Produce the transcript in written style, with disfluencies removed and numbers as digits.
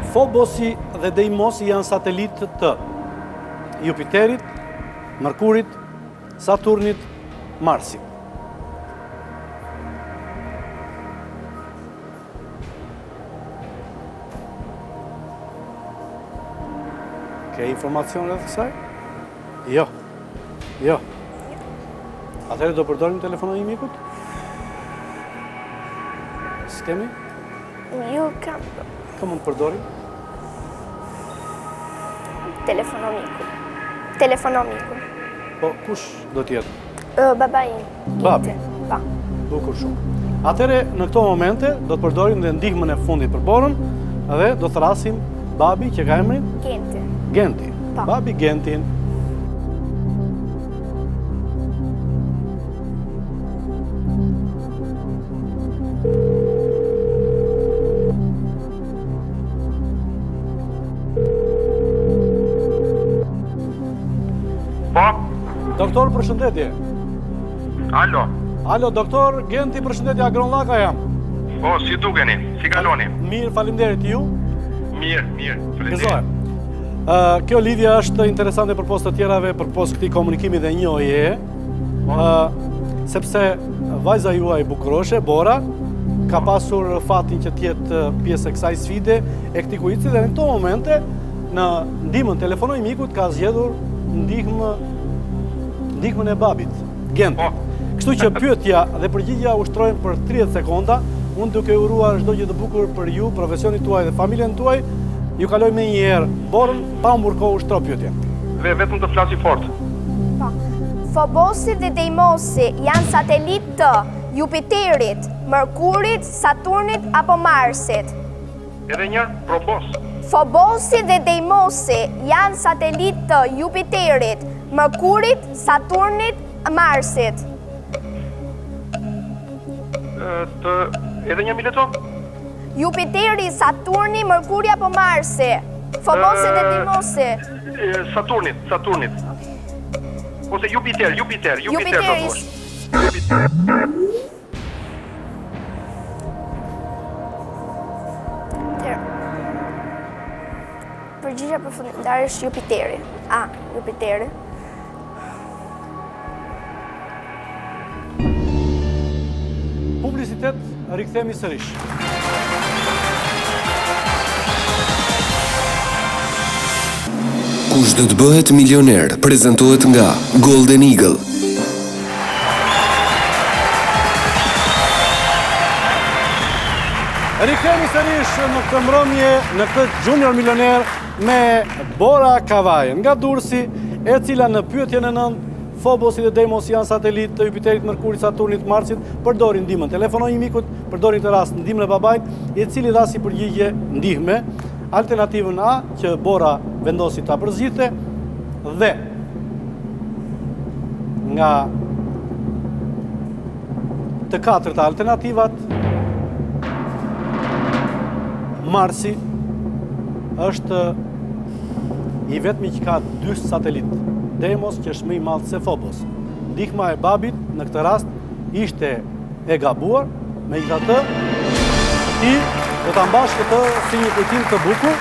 Fobosi dhe Deimosi janë satelitë të Jupiterit, Mërkurit, Saturnit, Marsit. Ke informacion rreth kësaj? Jo. Atëherë do përdorim telefonin e mikut? S'kemi? Jo, kam. Ka mund të përdorim? Telefonomiku. Po, kush do t'jetë? Babai. Babi. Pa. Bukur shumë. Atëherë, në këto momente, do të përdorim dhe ndihmën e fundit për Borën, dhe do të thrasim babi që ka emrin? Genti. Pa. Babi Gentin. Po? Doktor, përshëndetje. Alo, doktor Genti, përshëndetje, Agron Llaka jam. Po, si dukeni? Si kaloni? Mirë, faleminderit ju. Mirë, Gëzohem. faleminderit. Kjo lidhja është interesante për postë të tjerave, për postë këtij komunikimi dhe njohje, sepse vajza juaj bukuroshe, Bora, ka pasur fatin që t'jetë pjesë e kësaj sfide e këtij kuici dhe në këto momente në ndihmën telefonimikut ka zgjedhur ndihmën e babit, Genti. Kështu që pyetja dhe përgjigja ushtrohen për 30 sekonda, unë duke uruar çdo gjë të bukur për ju, profesionin tuaj dhe familjen tuaj, ju kaloj me një herë Borën, pa më burko ushtro pyetjen. Vetëm të flasi fort. Fobosi dhe Deimosi janë satelitë të Jupiterit, Mërkurit, Saturnit apo Marsit? Edhe një, probos. Fobosi dhe Deimosi janë satelitë të Jupiterit, Mërkurit, Saturnit, Marsit. Edhe një mileto? Jupiteri, Saturni, Mërkuri apo Marsi? Fobosi dhe Deimosi. Saturnit. Ose Jupiter do thuash. Përgjigja përfundimtare është Jupiteri. Jupiteri. Publicitet, rikthehemi sërish. Kush do të bëhet milioner, prezantohet nga Golden Eagle. Rikthehemi sërish në këtë mbrëmje, në këtë Junior Milioner me Bora Kavaj, nga Durrësi, e cila në pyetjen e 9, Fobosi dhe Deimosi janë satelitë të Jupiterit, Mërkurit, Saturnit, Marsit, përdorin ndihmën telefonimikut, përdorin të rast ndihmën e babait, i cili dha si përgjigje ndihme, alternativën A, që Bora vendosi ta përzgjidhte, dhe nga të katërta alternativat, Marsi është i vetmi që ka 2 satelitë. Deimos që është më i madh se Phobos. Ndihma e babit në këtë rast ishte e gabuar, megjithatë ti do ta mbash këtë si një kujtim të bukur